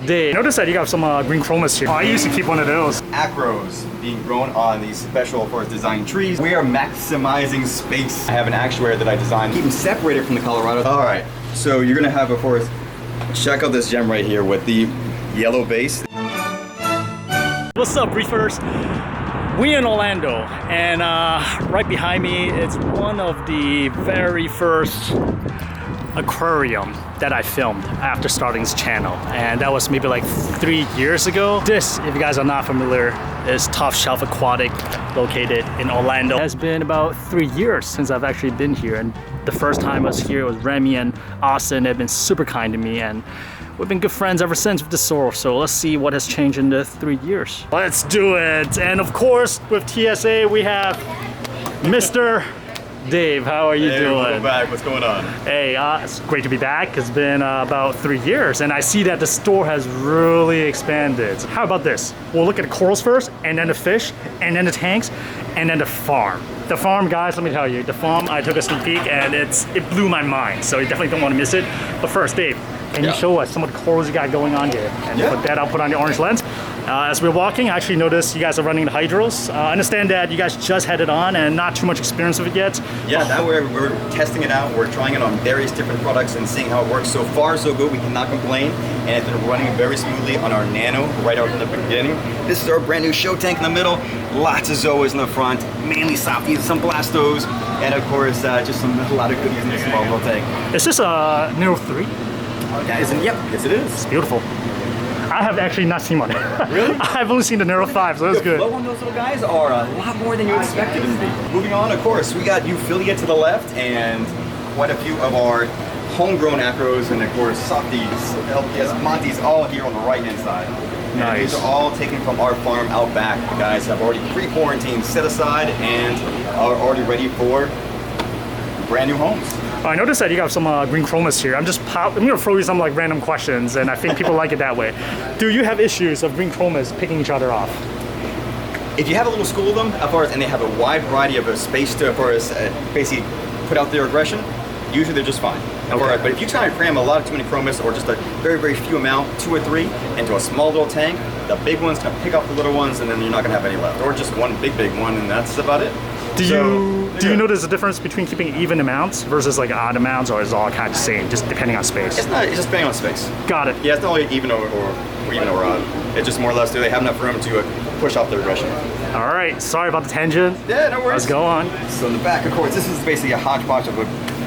Dave, notice that you got some green chromas here. Oh, I used to keep one of those. Acros being grown on these special forest design trees. We are maximizing space. I have an actuator that I designed, keep them separated from the Colorado. All right, so you're gonna have, of course, check out this gem right here with the yellow base. What's up, reefers? We in Orlando, and right behind me is one of the very first aquarium that I filmed after starting this channel, and that was maybe like 3 years ago. This, if you guys are not familiar, is Top Shelf Aquatic, located in Orlando. It has been about 3 years since I've actually been here, and the first time I was here was Remy and Austin. They've been super kind to me, and we've been good friends ever since with the sorrel. So let's see what has changed in the 3 years. Let's do it. And of course, with TSA, we have Mr. Dave. How are you doing? Welcome back. What's going on? Hey, it's great to be back. It's been about 3 years, and I see that the store has really expanded. How about this? We'll look at the corals first, and then the fish, and then the tanks, and then the farm. The farm, guys, let me tell you, the farm, I took a sneak peek, and it blew my mind. So you definitely don't want to miss it. But first, Dave, can you show us some of the corals you got going on here? And for that, I'll put on the orange lens. As we're walking, I actually noticed you guys are running the hydros. I understand that you guys just had it on and not too much experience with it yet. Yeah, that we're testing it out. We're trying it on various different products and seeing how it works. So far, so good. We cannot complain. And it's been running very smoothly on our Nano right out from the beginning. This is our brand new show tank in the middle. Lots of zoas in the front, mainly softies, some blastos, and of course, just a lot of goodies in this small little tank. Is this a Nero 3? Guys, and yep, yes it is. It's beautiful. I have actually not seen one. Really? I've only seen the Nero 5, so that's good. Flow on those little guys are a lot more than you expected them to be. Moving on, of course, we got Euphilia to the left and quite a few of our homegrown acros and of course softies, LPS, Montes, all here on the right-hand side. And these are all taken from our farm out back. The guys have already pre-quarantined, set aside, and are already ready for brand new homes. I noticed that you got some green chromas here. I'm gonna throw you some like random questions, and I think people like it that way. Do you have issues of green chromas picking each other off? If you have a little school of them, of course, and they have a wide variety of space to, of course, basically put out their aggression, usually they're just fine. Okay. But if you try to cram a lot of too many chromas or just a very, very few amount, 2 or 3, into a small little tank, the big one's gonna pick up the little ones, and then you're not gonna have any left. Or just one big one, and that's about it. Do you notice a difference between keeping even amounts versus like odd amounts, or is it all kind of the same, just depending on space? It's just depending on space. Got it. Yeah, it's not only even or odd. It's just more or less, do they have enough room to push off their aggression? All right, sorry about the tangent. Yeah, no worries. Let's go on. So in the back, of course, this is basically a hodgepodge of a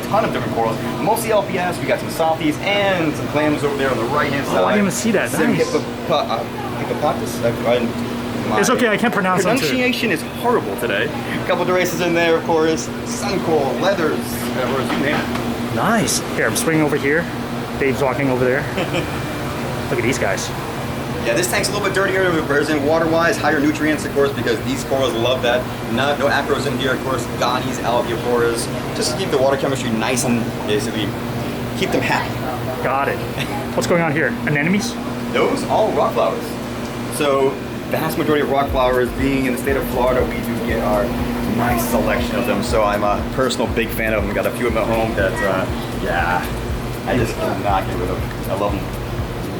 ton of different corals. Mostly LPS, we got some softies and some clams over there on the right-hand side. Oh, I didn't even see that. Some nice. hippopotamus. It's okay, I can't pronounce it. Pronunciation is horrible today. A couple of races in there, of course. Sun coral, leathers, you name it. Nice. Here, I'm swinging over here. Dave's walking over there. Look at these guys. Yeah, this tank's a little bit dirtier version water-wise, higher nutrients, of course, because these corals love that. No acros in here, of course, Gonis, Algioporas, just to keep the water chemistry nice and basically keep them happy. Got it. What's going on here? Anemones? Those all rock flowers. So vast majority of rock flowers, being in the state of Florida, we do get our nice selection of them. So I'm a personal big fan of them. Got a few of them at home that, I just cannot get rid of them. I love them.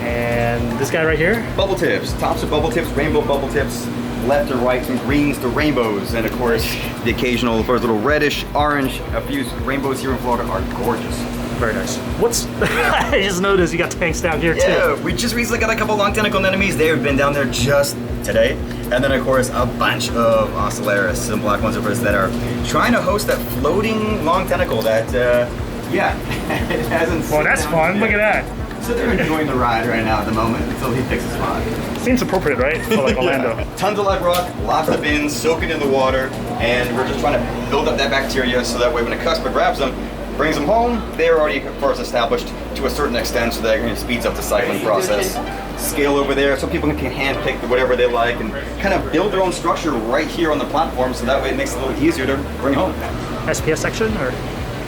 And this guy right here? Bubble tips. Tops are bubble tips, rainbow bubble tips. Left to right, some greens to rainbows. And of course, the occasional first little reddish, orange. A few rainbows here in Florida are gorgeous. Very nice. I just noticed you got tanks down here too. Yeah, we just recently got a couple long tentacle anemones. They have been down there just today. And then of course, a bunch of ocellaris, some black ones of us that are trying to host that floating long tentacle that, it hasn't. Well, that's fun. Look at that. So they're enjoying the ride right now at the moment until he picks a spot. Seems appropriate, right? For like Orlando. Tons of live rock, lots of bins, soaking in the water, and we're just trying to build up that bacteria so that way when a customer grabs them, brings them home, they're already, of course, established to a certain extent, so that it speeds up the cycling process. Scale over there so people can handpick whatever they like and kind of build their own structure right here on the platform, so that way it makes it a little easier to bring home. SPS section or?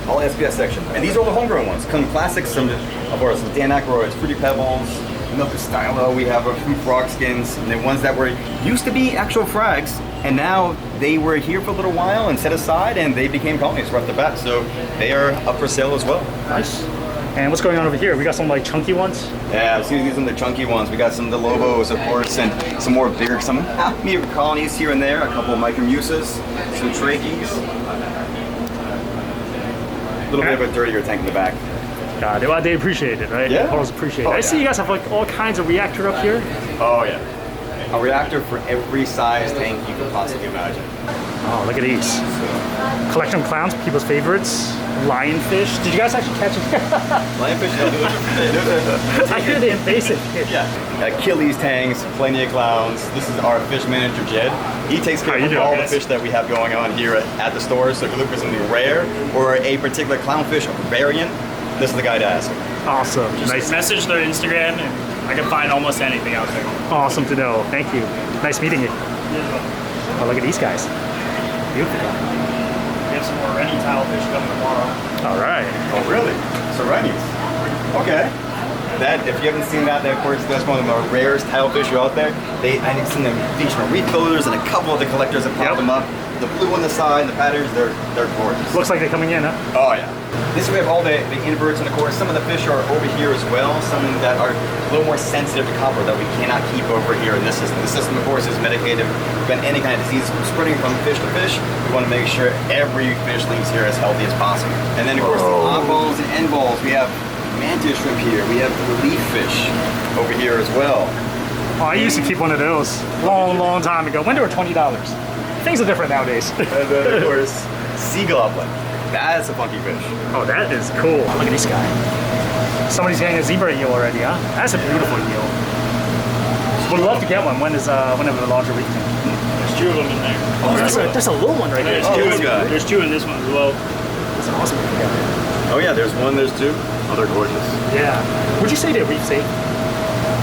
All SPS section. And these are all the homegrown ones. Some classics, some, of course, some Dan Aykroyds, Fruity Pebbles, Milk Stylo, we have a few frog skins, and the ones that were used to be actual frags, and now they were here for a little while and set aside, and they became colonies right off the bat, so they are up for sale as well. Nice. And what's going on over here? We got some like chunky ones. Yeah, so these are the chunky ones. We got some of the Lobos, of course, and some more bigger, some medium colonies here and there, a couple of micromucus, some trachees. A little bit of a dirtier tank in the back. God, they appreciate it, right? Yeah. The corals appreciate it. I see you guys have like all kinds of reactor up here. Oh yeah. A reactor for every size tank you could possibly imagine. Oh, look at these. Collection of clowns, people's favorites. Lionfish. Did you guys actually catch it? Lionfish, yeah. I hear the invasive fish. Yeah. Achilles tanks, plenty of clowns. This is our fish manager, Jed. He takes care of all the fish that we have going on here at the store. So if you look for something rare or a particular clownfish variant, this is the guy to ask. Awesome. Just Nice. message their Instagram and I can find almost anything out there. Awesome to know. Thank you. Nice meeting you. Oh, look at these guys. Beautiful. We have some more Rennie tilefish coming tomorrow. All right. Oh, really? Serenies. Okay. That, if you haven't seen that, of course, that's one of the rarest tilefish out there. I've seen them featured on reef builders and a couple of the collectors have popped them up. The blue on the side, the patterns, they're gorgeous. Looks like they're coming in, huh? Oh yeah. This we have all the inverts, and of course some of the fish are over here as well. Some that are a little more sensitive to copper that we cannot keep over here in this system. The system, of course, is medicated to prevent any kind of disease from spreading from fish to fish. We want to make sure every fish leaves here as healthy as possible. And then of course the oddballs and end balls. We have mantis shrimp here. We have relief fish over here as well. Oh, I used to keep one of those long time ago. When they were $20. Things are different nowadays. And then of course sea goblin. That's a funky fish. Oh, that is cool. Look at this guy. Somebody's getting a zebra eel already, huh? That's a beautiful eel. Would love to get one. When is whenever the larger reef tank? There's two of them in there. Oh, there's a little one right there. There's two in this one as well. That's an awesome one to get. Oh yeah, there's one, there's two. Oh, they're gorgeous. Yeah. Would you say they're reef safe?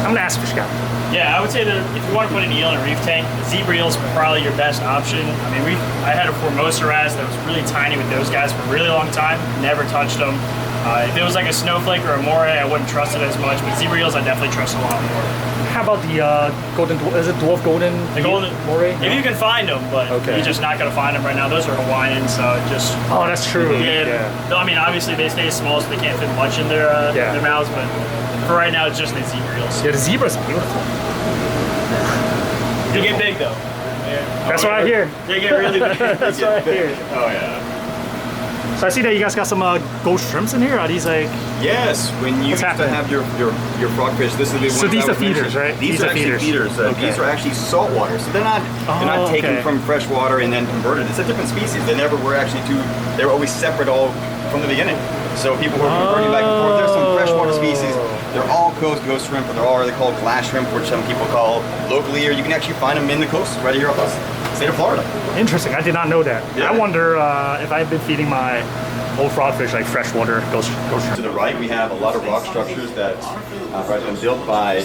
I'm gonna ask Fish Guy. Yeah, I would say that if you want to put an eel in a reef tank, zebra eel is probably your best option. I mean, I had a Formosa wrasse that was really tiny with those guys for a really long time. Never touched them. If it was like a snowflake or a moray, I wouldn't trust it as much. But zebra eels, I definitely trust a lot more. How about the golden? Is it dwarf golden? The golden moray? If you can find them, but you're just not gonna find them right now. Those are Hawaiian, so just. Oh, that's true. Yeah. I mean, obviously they stay small, so they can't fit much in their mouths. But for right now, it's just the zebra eels. Yeah, the zebra's beautiful. They get big though. That's what I hear. They get really big. That's what I hear. Oh yeah. So I see that you guys got some ghost shrimps in here. Are these like? Yes, when you used to have your frogfish, this is the So ones these I are was feeders, mentioning. right? These are actually feeders. These are actually saltwater, so they're not taken from fresh water and then converted. It's a different species. They never were actually they were always separate all from the beginning. So people were converting back and forth. There's some freshwater species. They're all ghost shrimp, but they're already called glass shrimp, which some people call locally, or you can actually find them in the coast right here off the state of Florida. Interesting. I did not know that. Yeah. I wonder if I've been feeding my old frogfish like freshwater ghost shrimp. To the right, we have a lot of rock structures that have been built by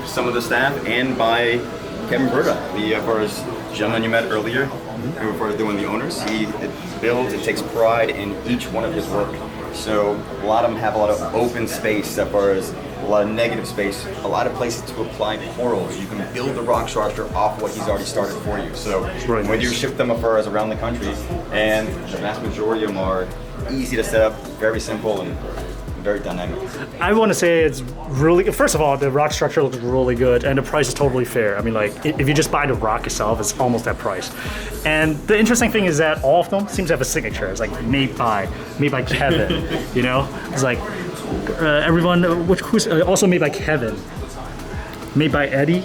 some of the staff and by Kevin Berta, the first gentleman you met earlier, who were doing the owners. He builds and takes pride in each one of his work. So a lot of them have a lot of open space as far as a lot of negative space, a lot of places to apply corals. You can build the rock structure off what he's already started for you. So when you ship them as far as around the country, and the vast majority of them are easy to set up, very simple and very dynamic. I want to say it's really, first of all, the rock structure looks really good and the price is totally fair. I mean, like, if you just buy the rock itself, it's almost that price. And the interesting thing is that all of them seem to have a signature. It's like made by Kevin, you know? It's like everyone, who's also made by Kevin, made by Eddie,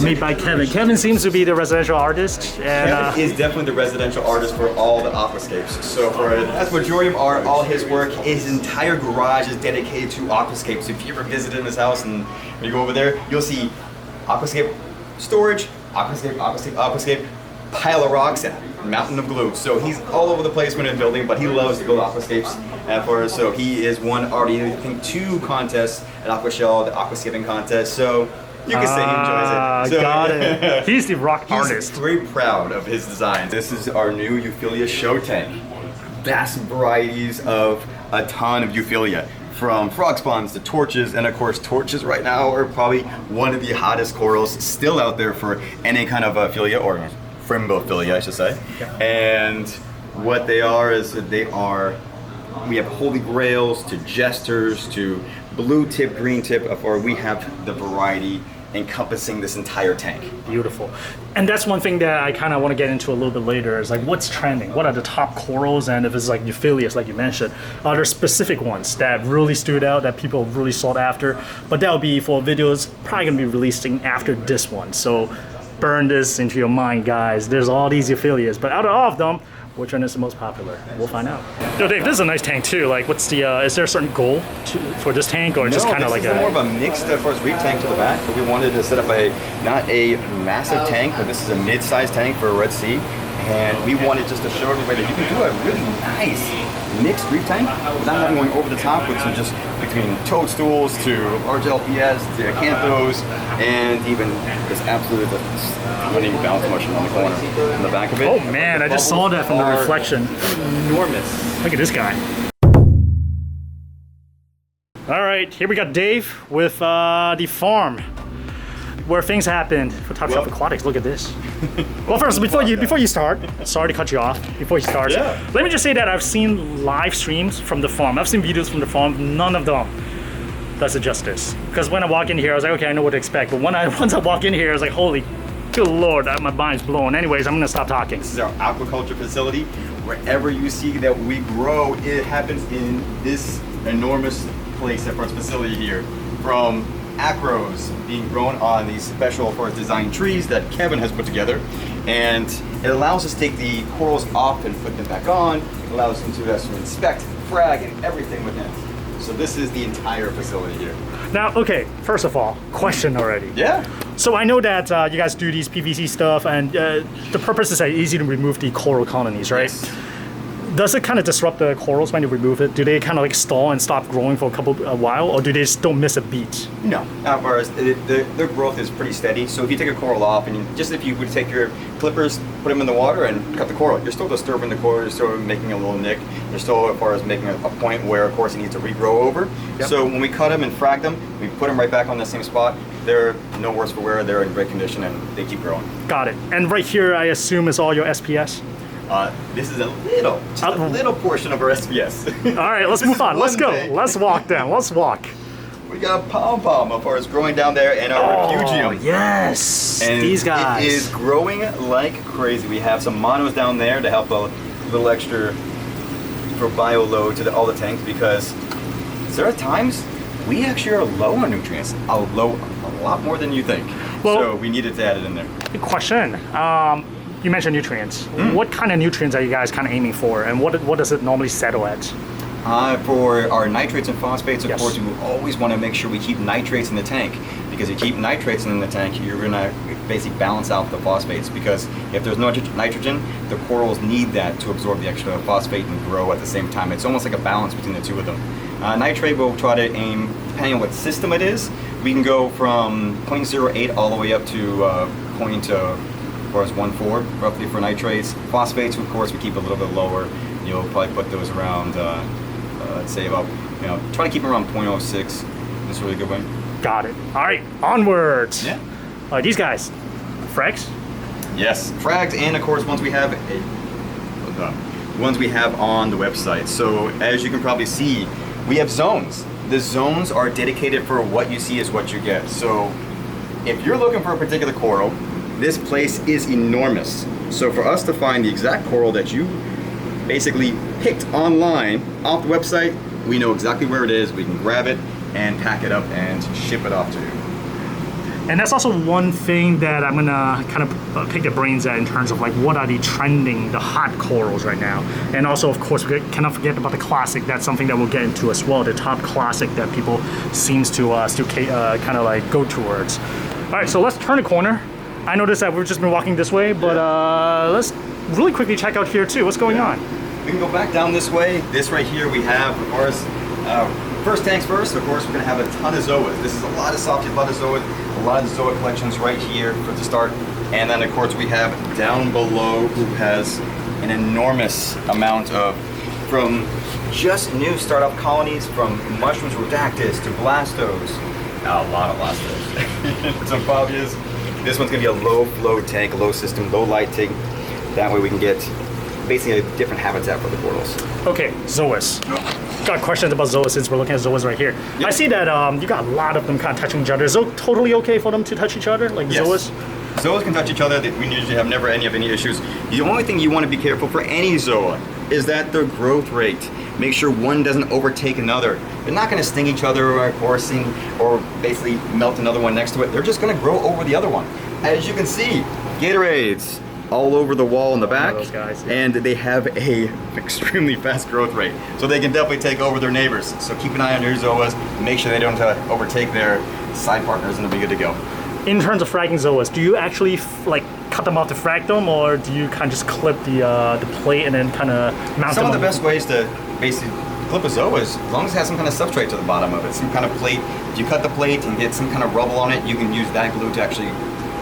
made by Kevin. Kevin seems to be the residential artist. And, Kevin is definitely the residential artist for all the aquascapes. So for that's majority of all his work, his entire garage is dedicated to aquascapes. If you ever visited his house and when you go over there, you'll see aquascape storage, aquascape, pile of rocks, mountain of glue. So he's all over the place when in building, but he loves to build aquascapes. So he is already, I think, 2 contests at Aquashell, the aquascaping contest. So you can say he enjoys it. So, got it. He's the rock artist. He's very proud of his design. This is our new Euphyllia show tank. Vast varieties of a ton of Euphyllia. From frog spawns to torches, and of course torches right now are probably one of the hottest corals still out there for any kind of philia, or frimbophilia I should say. And what they are is that they are we have holy grails to jesters to blue tip, green tip, or we have the variety encompassing this entire tank. Beautiful. And that's one thing that I kind of want to get into a little bit later is like what's trending? What are the top corals? And if it's like euphyllias, like you mentioned, are there specific ones that really stood out that people really sought after? But that'll be for videos probably going to be releasing after this one. So burn this into your mind, guys. There's all these euphyllias, but out of all of them, which one is the most popular? We'll find out. Yo, Dave, this is a nice tank too. Like, what's the? Is there a certain goal for this tank, or just kind of like a more of a mixed as far as reef tank to the back? But we wanted to set up not a massive tank, but this is a mid-sized tank for a Red Sea, and we wanted just to show everybody that you can do a really nice mixed reef tank without having going over the top with some just between toadstools to large LPS to acanthos, and even this absolute running bounce mushroom on the corner in the back of it. Oh man, I just saw that from the reflection. Enormous. Look at this guy. All right, here we got Dave with the farm where things happen for Top Shelf Aquatics. Look at this. Well, first, before you start, sorry to cut you off. Before you start, let me just say that I've seen live streams from the farm. I've seen videos from the farm. None of them does it justice. Because when I walk in here, I was like, okay, I know what to expect. But once I walk in here, I was like, holy, good lord, my mind's blown. Anyways, I'm gonna stop talking. This is our aquaculture facility. Wherever you see that we grow, it happens in this enormous place at our facility here. From acros being grown on these special, of course, designed trees that Kevin has put together, and it allows us to take the corals off and put them back on. It allows us to inspect, frag, and everything within. So this is the entire facility here. Now, okay, first of all, question already. Yeah. So I know that you guys do these PVC stuff, and the purpose is easy to remove the coral colonies, right? Yes. Does it kind of disrupt the corals when you remove it? Do they kind of like stall and stop growing for a while, or do they just don't miss a beat? No, not far as their growth is pretty steady. So if you take a coral off, and if you would take your clippers, put them in the water, and cut the coral, you're still disturbing the coral. You're still making a little nick. You're still as far as making a point where, of course, it needs to regrow over. Yep. So when we cut them and frag them, we put them right back on the same spot. They're no worse for wear. They're in great condition, and they keep growing. Got it. And right here, I assume is all your SPS. This is a little portion of our SPS. All right, let's move on. Let's go. Let's walk then. Let's walk. We got pom-pom of ours growing down there, and our refugium. Yes, and these guys. It is growing like crazy. We have some monos down there to help a little extra for bio load to all the tanks, because there are times we actually are low on nutrients, a lot more than you think. Well, so we needed to add it in there. Good question. You mentioned nutrients. What kind of nutrients are you guys kind of aiming for, and what does it normally settle at? For our nitrates and phosphates, of course, we always want to make sure we keep nitrates in the tank, because if you keep nitrates in the tank, you're going to basically balance out the phosphates, because if there's no nitrogen, the corals need that to absorb the extra phosphate and grow at the same time. It's almost like a balance between the two of them. Nitrate, we'll try to aim, depending on what system it is, we can go from 0.08 all the way up to as far as 1.4 roughly for nitrates. Phosphates, of course, we keep a little bit lower. You'll probably put those around, let's say about, try to keep them around 0.06. That's a really good way. Got it. All right, onwards. Yeah. These guys, frags? Yes, frags, and of course, ones we have on the website. So as you can probably see, we have zones. The zones are dedicated for what you see is what you get. So if you're looking for a particular coral, this place is enormous. So for us to find the exact coral that you basically picked online off the website, we know exactly where it is. We can grab it and pack it up and ship it off to you. And that's also one thing that I'm gonna kind of pick the brains at in terms of like what are the hot corals right now. And also, of course, we cannot forget about the classic. That's something that we'll get into as well. The top classic that people seems to still kind of like go towards. All right, so let's turn a corner. I noticed that we've just been walking this way, but let's really quickly check out here too. What's going on? We can go back down this way. This right here we have, of course, first tanks first. Of course, we're gonna have a ton of zoas. This is a lot of soft, a lot of zoas, a lot of zoa collections right here for the start. And then of course we have down below who has an enormous amount of, from just new startup colonies, from mushrooms rhodactis to blastos. A lot of blastos. Some phobias. This one's gonna be a low flow tank, low system, low light tank. That way we can get basically a different habitat for the corals. Okay, zoas. Got questions about zoas since we're looking at zoas right here. Yep. I see that you got a lot of them kind of touching each other. Is it totally okay for them to touch each other, like Yes. zoas? Zoas can touch each other. We usually have never any issues. The only thing you want to be careful for any zoa is that their growth rate. Make sure one doesn't overtake another. They're not going to sting each other or basically melt another one next to it. They're just going to grow over the other one. As you can see, Gatorades all over the wall in the back, those guys, yeah. and they have a extremely fast growth rate. So they can definitely take over their neighbors. So keep an eye on your zoas. Make sure they don't overtake their side partners, and they'll be good to go. In terms of fragging zoas, do you actually like cut them off to frag them, or do you kind of just clip the plate and then kind of mount them? Some of the best ways to basically clip a zoa is as long as it has some kind of substrate to the bottom of it, some kind of plate. If you cut the plate and get some kind of rubble on it, you can use that glue to actually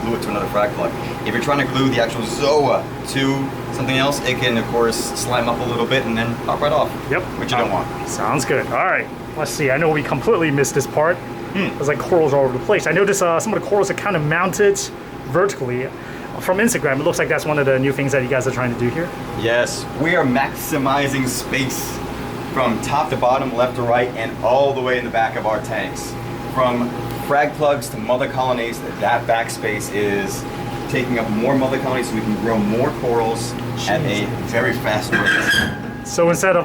glue it to another frag plug. If you're trying to glue the actual zoa to something else, it can of course slime up a little bit and then pop right off. Yep. Which you don't want. Sounds good. All right. Let's see. I know we completely missed this part. There's like corals all over the place. I noticed some of the corals are kind of mounted vertically. From Instagram, it looks like that's one of the new things that you guys are trying to do here. Yes, we are maximizing space from top to bottom, left to right, and all the way in the back of our tanks. From frag plugs to mother colonies, that back space is taking up more mother colonies so we can grow more corals at a very fast rate. So instead of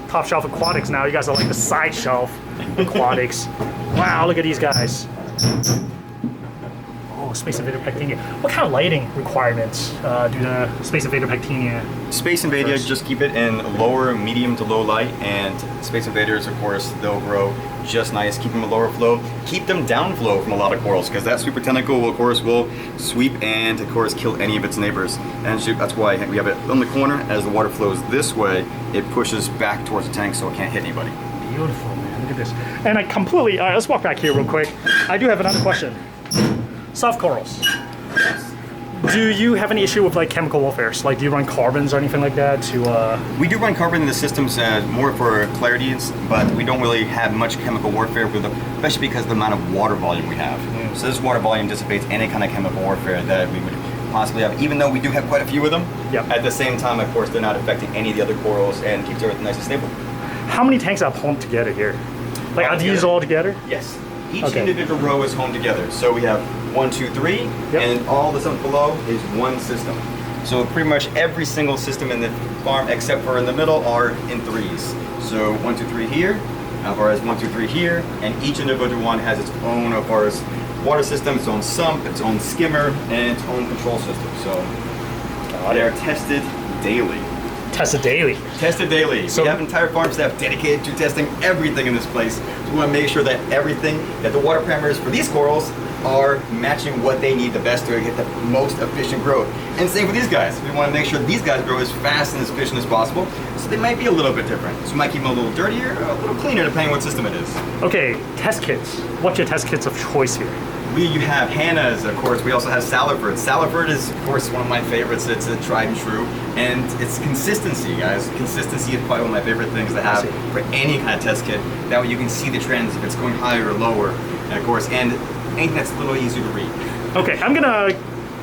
top shelf aquatics now, you guys are like the side shelf aquatics. Wow, look at these guys. Oh, Space Invader Pectinia. What kind of lighting requirements do the Space Invader Pectinia? Space Invader, just keep it in lower, medium to low light, and Space Invaders, of course, they'll grow just nice. Keep them a lower flow. Keep them downflow from a lot of corals, because that super tentacle will, of course, will sweep and, of course, kill any of its neighbors. And that's why we have it on the corner. As the water flows this way, it pushes back towards the tank so it can't hit anybody. Beautiful, man. Look at this. And I completely, all right, let's walk back here real quick. I do have another question. Soft corals. Do you have any issue with like chemical warfare? So, like, do you run carbons or anything like that to? We do run carbon in the systems more for clarity, but we don't really have much chemical warfare with them, especially because of the amount of water volume we have. So this water volume dissipates any kind of chemical warfare that we would possibly have, even though we do have quite a few of them. Yep. At the same time, of course, they're not affecting any of the other corals and keeps everything nice and stable. How many tanks are pumped together here? Like, are these all together? Yes. Each Okay. individual row is home together. So we have 1, 2, 3, Yep. and all the stuff below is one system. So pretty much every single system in the farm, except for in the middle, are in threes. So 1, 2, 3 here, as far as 1, 2, 3 here, and each individual one has its own, as far as water system, its own sump, its own skimmer, and its own control system. So they are tested daily. Tested daily. Tested daily. So- We have entire farm staff dedicated to testing everything in this place. So we want to make sure that everything, that the water parameters for these corals are matching what they need the best to get the most efficient growth. And same with these guys. We want to make sure these guys grow as fast and as efficient as possible. So they might be a little bit different. So we might keep them a little dirtier or a little cleaner depending what system it is. Okay, test kits. What's your test kits of choice here? You have Hannah's, of course. We also have Saliford. Saliford is, of course, one of my favorites. It's a tried and true. And it's consistency, guys. Consistency is probably one of my favorite things to have for any kind of test kit. That way you can see the trends, if it's going higher or lower. And of course, and anything that's a little easier to read. Okay, I'm gonna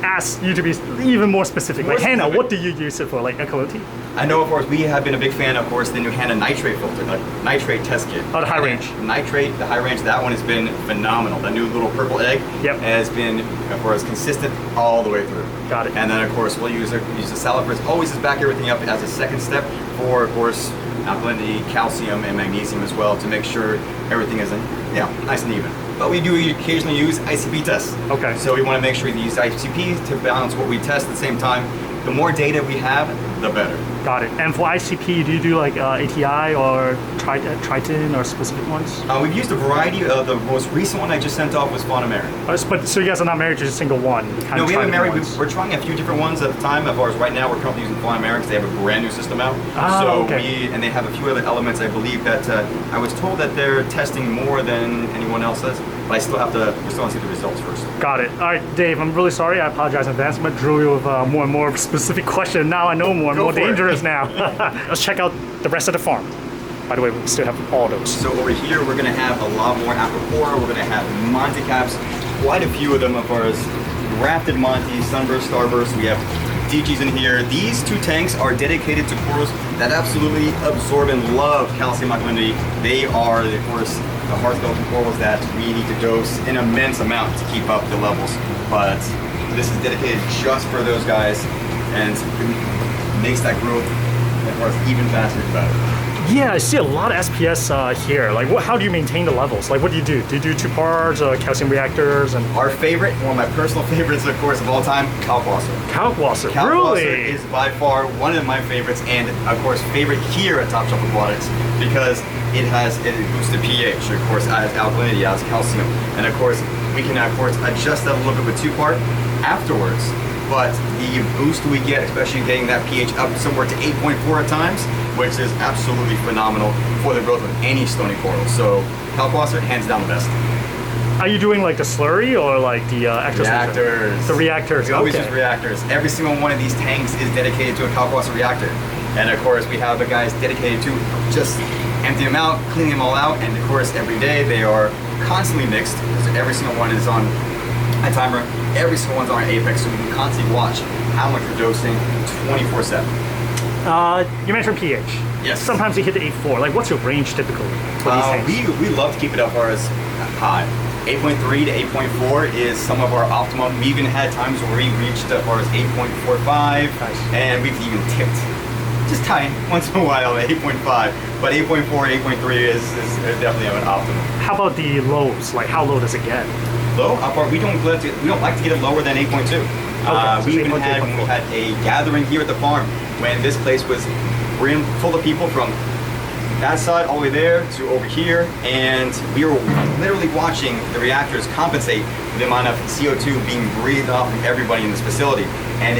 ask you to be even more specific. More Like, Hannah, specific. what do you use it for? Like echoloti? I know, of course, we have been a big fan, of course, the new Hannah nitrate filter, the nitrate test kit. Oh, the high range. Nitrate, the high range, that one has been phenomenal. The new little purple egg Yep. has been, of course, consistent all the way through. Got it. And then, of course, we'll use the Saliford. Always just back everything up as a second step for, of course, alkalinity, calcium, and magnesium as well to make sure everything is nice and even. But we do occasionally use ICP tests. Okay. So we want to make sure we use ICP to balance what we test at the same time. The more data we have, the better. Got it. And for ICP, do you do like ATI or Triton or specific ones? We've used a variety. The most recent one I just sent off was Fauna Mare. But so you guys are not married to just a single one? You kind No, of we try haven't married. different ones. We're trying a few different ones at the time. As far as right now, we're currently using Fauna Mare because they have a brand new system out. Okay. And they have a few other elements. I believe that I was told that they're testing more than anyone else does. But we still have to see the results first. Got it. All right, Dave, I'm really sorry. I apologize in advance. I'm going to drill you with more and more specific question. Now I know more and Go more for it. dangerous now. Let's check out the rest of the farm. By the way, we still have all those. So over here, we're going to have a lot more Aquapora. We're going to have Monty caps, quite a few of them, of course. Grafted Monty, Sunburst, Starburst. We have DGs in here. These 2 tanks are dedicated to corals that absolutely absorb and love calcium alkalinity. They are, of course, the hard skeleton corals that we need to dose an immense amount to keep up the levels. But this is dedicated just for those guys, and makes that growth, of course, even faster and better. Yeah, I see a lot of SPS here. Like, how do you maintain the levels? Like, what do you do? Do you do 2 parts, calcium reactors, and our favorite, one of my personal favorites, of course, of all time, Kalkwasser. Kalkwasser, Kalkwasser really? is by far one of my favorites, and of course, favorite here at Top Shelf Aquatics because it boosts the pH, of course, adds alkalinity, adds calcium, and of course, we can of course adjust that a little bit with 2-part afterwards. But the boost we get, especially getting that pH up somewhere to 8.4 at times, which is absolutely phenomenal for the growth of any stony coral. So Kalkwasser, hands down the best. Are you doing like the slurry or like the active reactors? The reactors. We always use reactors. Every single one of these tanks is dedicated to a Kalkwasser reactor. And of course, we have the guys dedicated to just empty them out, clean them all out, and of course, every day they are constantly mixed. So every single one is on a timer. Every single one's on an apex, so we can constantly watch how much we're dosing 24/7. You mentioned pH. Yes. Sometimes you hit the 8.4. Like, what's your range typically for these tanks? We love to keep it up as high. 8.3 to 8.4 is some of our optimum. We even had times where we reached as far as 8.45, nice. And we've even tipped just tiny once in a while at 8.5. But 8.4, 8.3 is definitely an optimum. How about the lows? Like, how low does it get? Low? We don't like to get it lower than 8.2. Okay, We even had when we had a gathering here at the farm when this place was full of people from that side all the way there to over here, and we were literally watching the reactors compensate for the amount of CO2 being breathed off from everybody in this facility. And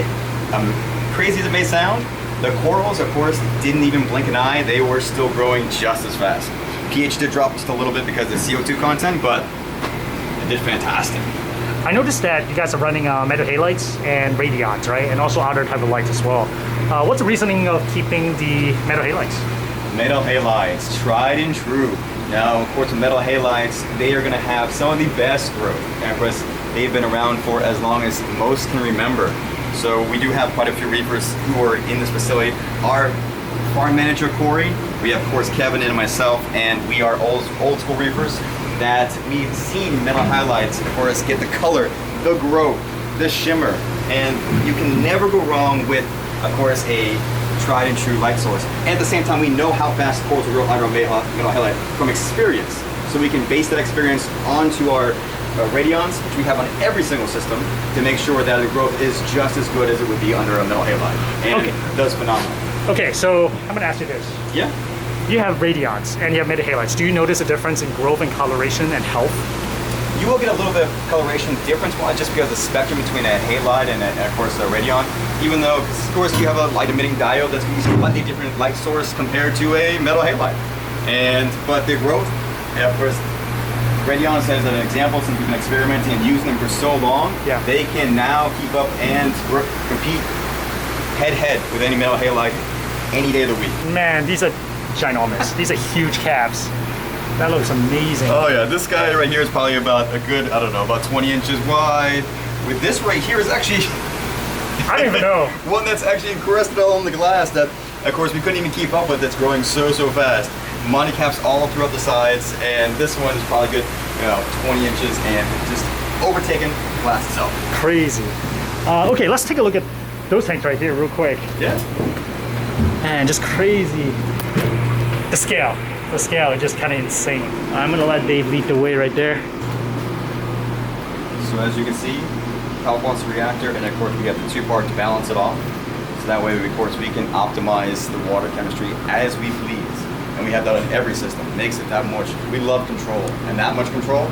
crazy as it may sound, the corals, of course, didn't even blink an eye. They were still growing just as fast. pH did drop just a little bit because of CO2 content, but it did fantastic. I noticed that you guys are running metal halides and radions, right? And also other type of lights as well. What's the reasoning of keeping the metal halides? Metal halides, tried and true. Now, of course, with metal halides, they are going to have some of the best growth. And of course, they've been around for as long as most can remember. So we do have quite a few reefers who are in this facility. Our farm manager, Corey, we have, of course, Kevin and myself, and we are old school reefers that we've seen metal halides, of course, get the color, the growth, the shimmer, and you can never go wrong with, of course, a tried and true light source. And at the same time, we know how fast corals will grow under a metal halide from experience. So we can base that experience onto our radions, which we have on every single system, to make sure that the growth is just as good as it would be under a metal halide. And it does phenomenal. Okay, so I'm gonna ask you this. Yeah. You have radions and you have metal halides. Do you notice a difference in growth and coloration and health? You will get a little bit of coloration difference just because of the spectrum between a halide and of course a radion. Even though, of course, you have a light emitting diode that's going to be a slightly different light source compared to a metal halide. But the growth, and of course, radions as an example, since we've been experimenting and using them for so long, they can now keep up and compete head-to-head with any metal halide any day of the week. Man, these are ginormous. These are huge calves. That looks amazing. Oh yeah, this guy right here is probably about a good, I don't know, about 20 inches wide. With this right here is actually I don't even know. one that's actually encrusted all on the glass that, of course, we couldn't even keep up with. That's growing so fast. Monty caps all throughout the sides, and this one is probably good, 20 inches and just overtaken the glass itself. Crazy. Okay, let's take a look at those tanks right here real quick. Yeah. Man, just crazy. The scale is just kind of insane. I'm gonna let Dave lead the way right there. So as you can see, Kalkwasser reactor, and of course we have the 2-part to balance it off. So that way, of course, we can optimize the water chemistry as we please. And we have that on every system. It makes it that much. We love control, and that much control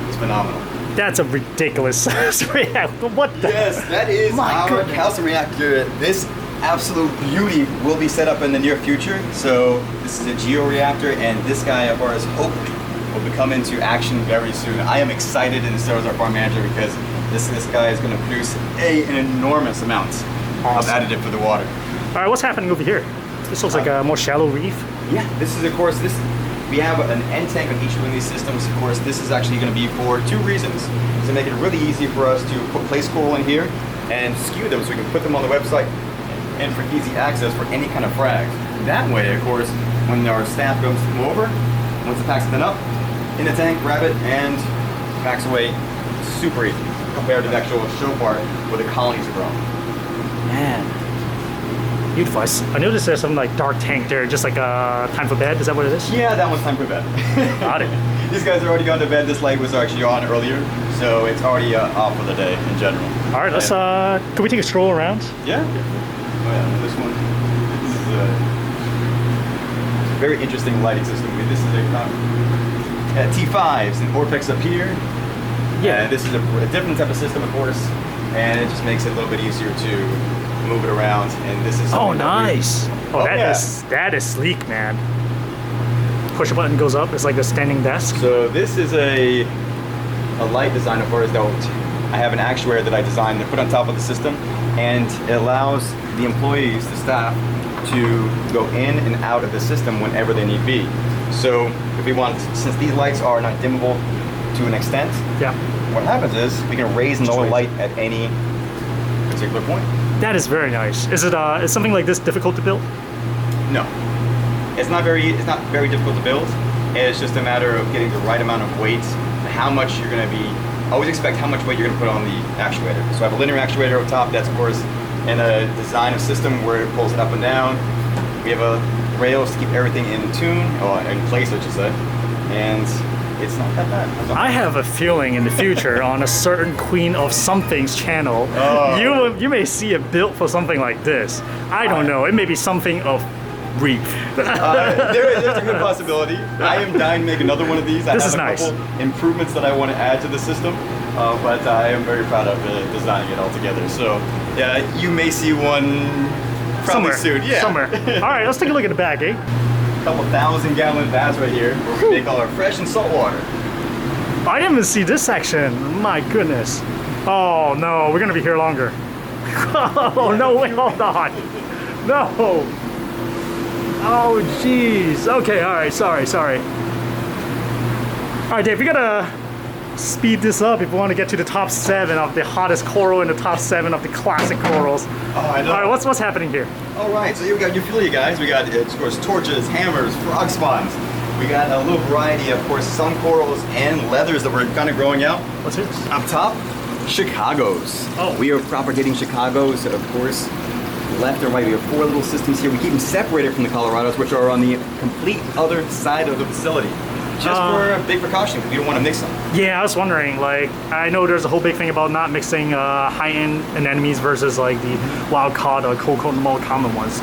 is phenomenal. That's a ridiculous size reactor. What the? Yes, that is our calcium reactor. This absolute beauty will be set up in the near future. So this is a georeactor, and this guy, of course, hopefully will come into action very soon. I am excited, and so is our farm manager, because this guy is going to produce an enormous amount of additive for the water. All right, what's happening over here? This looks like a more shallow reef. Yeah, this is, of course, we have an end tank on each one of these systems. Of course, this is actually going to be for 2 reasons. To make it really easy for us to place coral in here, and SKU them so we can put them on the website and for easy access for any kind of frags. That way, of course, when our staff goes to come over, once the pack's been up, in the tank, grab it, and packs away super easy compared to the actual show part where the colonies are grown. Man, beautiful. I noticed there's some like dark tank there, just like time for bed. Is that what it is? Yeah, that one's time for bed. Got it. These guys are already gone to bed. This light was actually on earlier, so it's already off for the day in general. All right, let's. Can we take a stroll around? Yeah. Oh yeah, this one. This is a very interesting lighting system. I mean, this is a T5s and Orpex up here. Yeah. And this is a different type of system, of course, and it just makes it a little bit easier to move it around. And this is. Oh, nice. That is sleek, man. Push a button, goes up. It's like a standing desk. So this is a light design of ours that I have an actuator that I designed to put on top of the system, and it allows the employees, the staff, to go in and out of the system whenever they need be. So if we want, since these lights are not dimmable to an extent, yeah, what happens is we can raise and lower light at any particular point. That is very nice. Is it is something like this difficult to build? No, it's not very difficult to build. It's just a matter of getting the right amount of weight, how much you're going to be. Always expect how much weight you're going to put on the actuator. So I have a linear actuator up top. That's of course in a design of system where it pulls it up and down. We have a rails to keep everything in tune, or in place, I should say. And it's not that bad. I have a feeling in the future on a certain Queen of Something's channel, you may see it built for something like this. I don't know. It may be something of Reef. There's a good possibility. I am dying to make another one of these. This is I have a couple improvements that I want to add to the system, but I am very proud of designing it all together. So yeah, you may see one probably soon. Yeah. Somewhere. All right, let's take a look at the back, eh? A couple 1,000-gallon baths right here where we make all our fresh and salt water. I didn't even see this section. My goodness. Oh no, we're gonna be here longer. Oh no, wait, hold on. No. Oh jeez. Okay, all right, sorry. All right, Dave, we gotta speed this up if we want to get to the top 7 of the hottest coral and the top 7 of the classic corals. Oh, I know. All right, what's happening here? All right, so you got your Euphyllia guys. We got, of course, torches, hammers, frog spawns. We got a little variety, of course, some corals and leathers that we're kind of growing out. What's this? Up top, Chicago's. Oh. We are propagating Chicago's, of course, left and right. We have 4 little systems here. We keep them separated from the Colorados, which are on the complete other side of the facility. Just for a big precaution, because we don't want to mix them. Yeah, I was wondering, like, I know there's a whole big thing about not mixing high-end anemones versus like the wild-caught or cold, more common ones.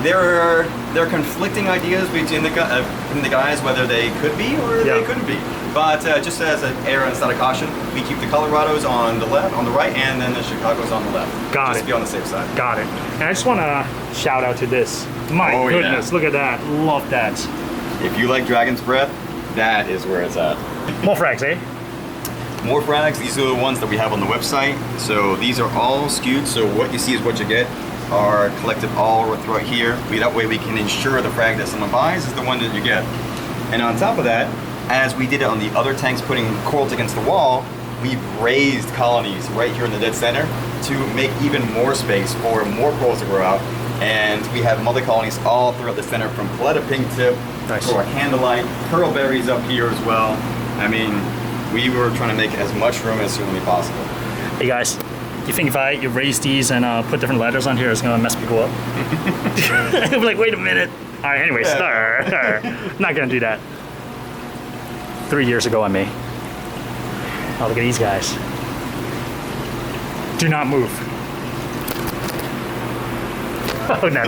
There are conflicting ideas between the guys whether they could be or they couldn't be. But just as an error and side of caution, we keep the Colorados on the left, on the right, and then the Chicago's on the left. Got just it. to be on the safe side. Got it. And I just want to shout out to this. My goodness, look at that. Love that. If you like Dragon's Breath, that is where it's at. More frags, eh? More frags, these are the ones that we have on the website. So these are all skewed, so what you see is what you get, are collected all throughout here. That way we can ensure the frag that someone buys is the one that you get. And on top of that, as we did it on the other tanks putting corals against the wall, we've raised colonies right here in the dead center to make even more space for more corals to grow out. And we have mother colonies all throughout the center, from Paletta pink tip to our candlelight, pearl berries up here as well. I mean, we were trying to make as much room as humanly possible. Hey guys, you think if I erase these and put different letters on here, it's gonna mess people up? I'll be like, wait a minute. All right, anyways, not gonna do that. 3 years ago, I may. Oh, look at these guys. Do not move. Oh, no.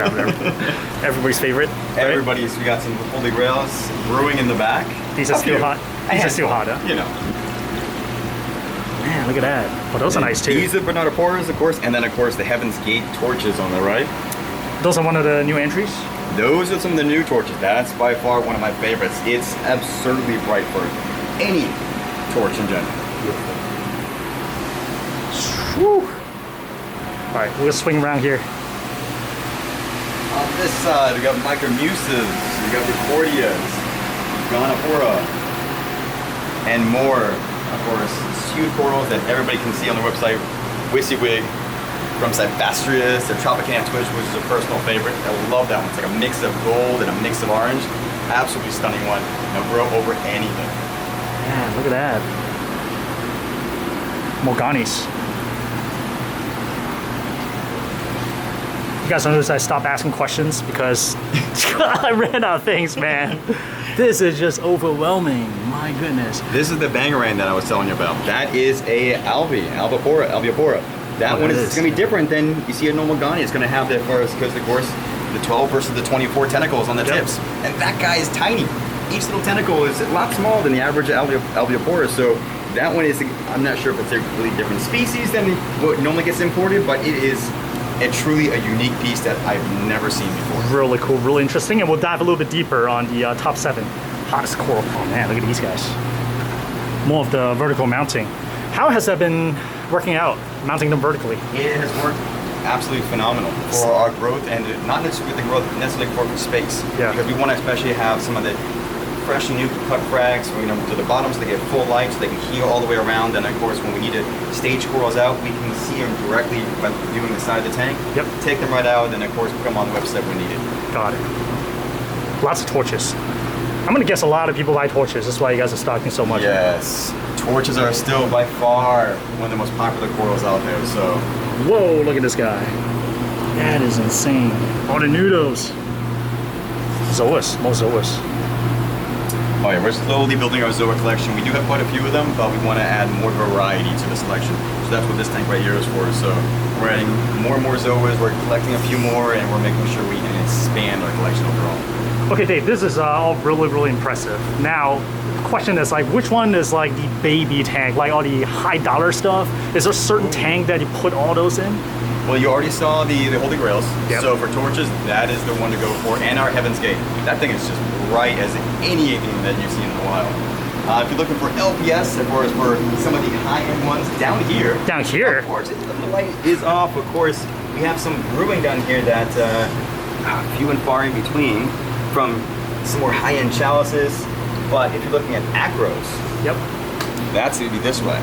Everybody's favorite. Right? Everybody's, we got some holy grails brewing in the back. These are still hot. These are still hot, huh? You know. Man, look at that. Oh, those are nice too. These are Gonipora-ish, of course, and then of course the Heaven's Gate torches on the right. Those are one of the new entries? Those are some of the new torches. That's by far one of my favorites. It's absurdly bright for any torch in general. Beautiful. Whew. All right, we'll swing around here. On this side, we got Micromuses, we got Recordias, Gonipora, and more, of course, skewed corals that everybody can see on the website Wissywig from Cybastrius, the Tropicana Twitch, which is a personal favorite. I love that one. It's like a mix of gold and a mix of orange. Absolutely stunning one. They'll grow over anything. Man, look at that. Morganis. You guys notice I stopped asking questions because I ran out of things, man. This is just overwhelming. My goodness. This is the bangarang that I was telling you about. That is a alveopora. That one is going to be different than you see a normal Ghani. It's going to have that first, because of course the 12 versus the 24 tentacles on the tips. And that guy is tiny. Each little tentacle is a lot smaller than the average alveopora. So that one is, I'm not sure if it's a really different species than what normally gets imported, but it is truly a unique piece that I've never seen before. Really cool, really interesting, and we'll dive a little bit deeper on the top 7 hottest coral. Oh man, look at these guys. More of the vertical mounting. How has that been working out, mounting them vertically? It has worked absolutely phenomenal for our growth, and not necessarily the growth, necessarily for space. Yeah. Because we want to especially have some of the fresh new cut frags, to the bottom so they get full light, so they can heal all the way around. And of course, when we need to stage corals out, we can see them directly by viewing the side of the tank. Yep. Take them right out, and of course, put them on the website when needed. Got it. Lots of torches. I'm gonna guess a lot of people buy torches. That's why you guys are stocking so much. Yes. Torches are still by far one of the most popular corals out there. So. Whoa! Look at this guy. That is insane. All the nudos. Zoas, more zoas. Oh yeah, we're slowly building our Zoa collection. We do have quite a few of them, but we want to add more variety to the selection. So that's what this tank right here is for. So we're adding more and more Zoas, we're collecting a few more, and we're making sure we can expand our collection overall. Okay, Dave, this is all really, really impressive. Now, the question is like, which one is like the baby tank, like all the high dollar stuff? Is there a certain tank that you put all those in? Well, you already saw the Holy Grails. Yep. So for torches, that is the one to go for, and our Heaven's Gate. That thing is just bright as anything that you've seen in a while. If you're looking for LPS, of course, for some of the high-end ones down here. Down here? Of course, the light is off. Of course, we have some brewing down here that few and far in between from some more high-end chalices. But if you're looking at acros, yep, that's going to be this way.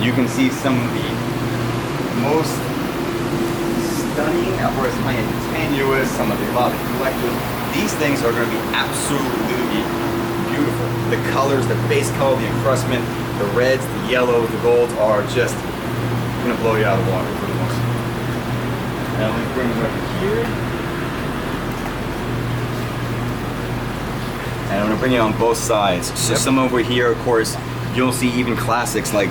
You can see some of the most stunning, of course, high-end tenuous, some of the lava collectors. These things are going to be absolutely beautiful. The colors, the base color, the encrustment, the reds, the yellows, the golds are just going to blow you out of the water for the most. Now let me bring it over here. And I'm going to bring it on both sides. So some over here, of course, you'll see even classics like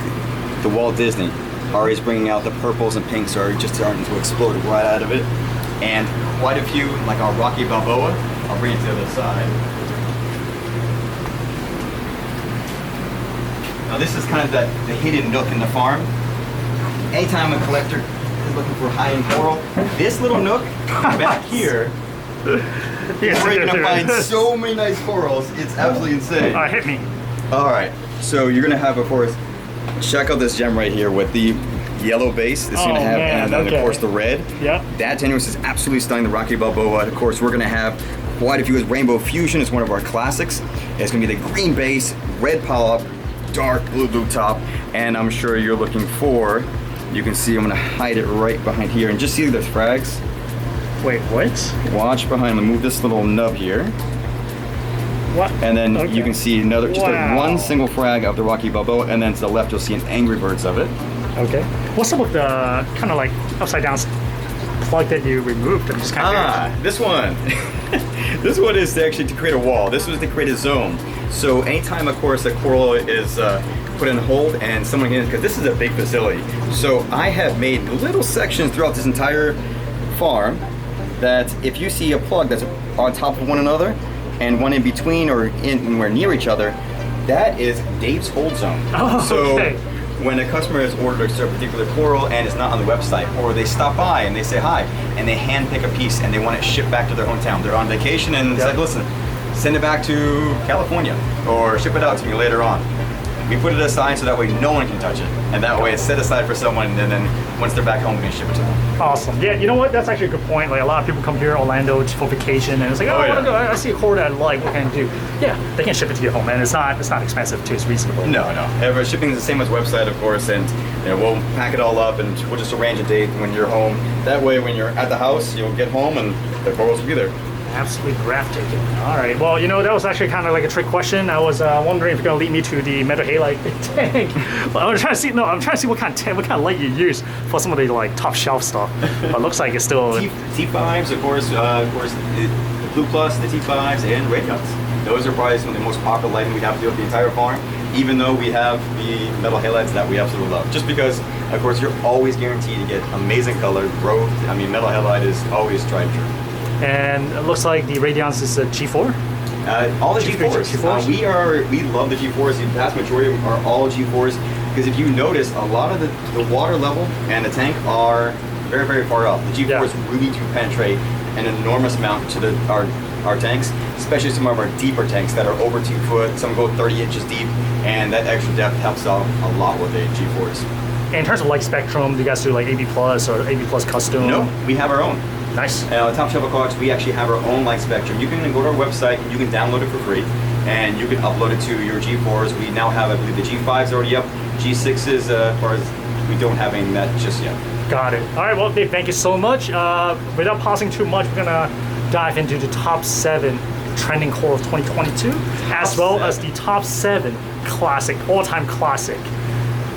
the Walt Disney already is bringing out the purples and pinks are just starting to explode right out of it. And quite a few, like our Rocky Balboa, I'll bring it to the other side. Now this is kind of the hidden nook in the farm. Anytime a collector is looking for high-end coral, this little nook back here, yes, where you're gonna find so many nice corals, it's absolutely insane. Hit me. All right, so you're gonna have, of course, check out this gem right here with the yellow base. This is gonna have, and then of course the red. Yep. That tenuous is absolutely stunning. The Rocky Balboa. Of course, we're gonna have quite a few. As Rainbow Fusion is one of our classics. It's gonna be the green base, red polyp, dark blue top, and I'm sure you're looking for. You can see I'm gonna hide it right behind here, and just see the frags. Wait, what? Watch behind. I'm gonna move this little nub here. What? And then you can see another, just one single frag of the Rocky Balboa, and then to the left you'll see an Angry Birds of it. Okay. What's up with the kind of like upside down plug that you removed? I'm just kind of this one. This one is actually to create a wall. This was to create a zone. So anytime, of course, a coral is put in hold and someone can, because this is a big facility. So I have made little sections throughout this entire farm that if you see a plug that's on top of one another, and one in between or anywhere near each other, that is Dave's hold zone. Oh, okay. So when a customer has ordered a particular coral and it's not on the website, or they stop by and they say hi, and they hand pick a piece and they want it shipped back to their hometown. They're on vacation and it's like, listen, send it back to California or ship it out to me later on. we put it aside so that way no one can touch it. And that way it's set aside for someone, and then once they're back home, we can ship it to them. Awesome. Yeah, you know what? That's actually a good point. Like a lot of people come here, Orlando, for vacation, and it's like, oh, I yeah. want to go. I see a coral that I like. What can I do? Yeah, they can ship it to your home, and it's not expensive too. It's reasonable. No. However, shipping is the same as website, of course, and we'll pack it all up, and we'll just arrange a date when you're home. That way, when you're at the house, you'll get home, and the corals will be there. Absolutely breathtaking. All right. Well, that was actually kind of like a trick question. I was wondering if you're gonna lead me to the metal halide tank. But I'm trying to see. No, I'm trying to see what kind of light you use for some of the like top shelf stuff. But it looks like it's still T5s, of course, the Blue Plus, the T5s, and Radiance. Those are probably some of the most popular lighting we have throughout the entire farm. Even though we have the metal halides that we absolutely love, just because, of course, you're always guaranteed to get amazing color growth. I mean, metal halide is always tried and true. And it looks like the Radiance is a G4. All the G4s. We love the G4s. The vast majority are all G4s because if you notice, a lot of the water level and the tank are very, very far up. The G4s really do penetrate an enormous amount to our tanks, especially some of our deeper tanks that are over 2 foot. Some go 30 inches deep, and that extra depth helps out a lot with the G4s. In terms of light spectrum, do you guys do like AB Plus or AB Plus custom? No, we have our own. Nice. Top Shelf Aquatics, we actually have our own light spectrum. You can go to our website, you can download it for free, and you can upload it to your G4s. We now have, I believe, the G5s already up. G6s, as far as we don't have any net just yet. Got it. All right, well, Dave, thank you so much. Without pausing too much, we're gonna dive into the top 7 trending coral of 2022, as well as the top 7 classic, all-time classic.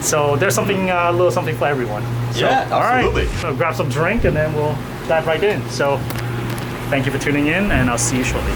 So there's something, a little something for everyone. So, Yeah, absolutely. All right, so grab some drink and then we'll dive right in. So thank you for tuning in, and I'll see you shortly.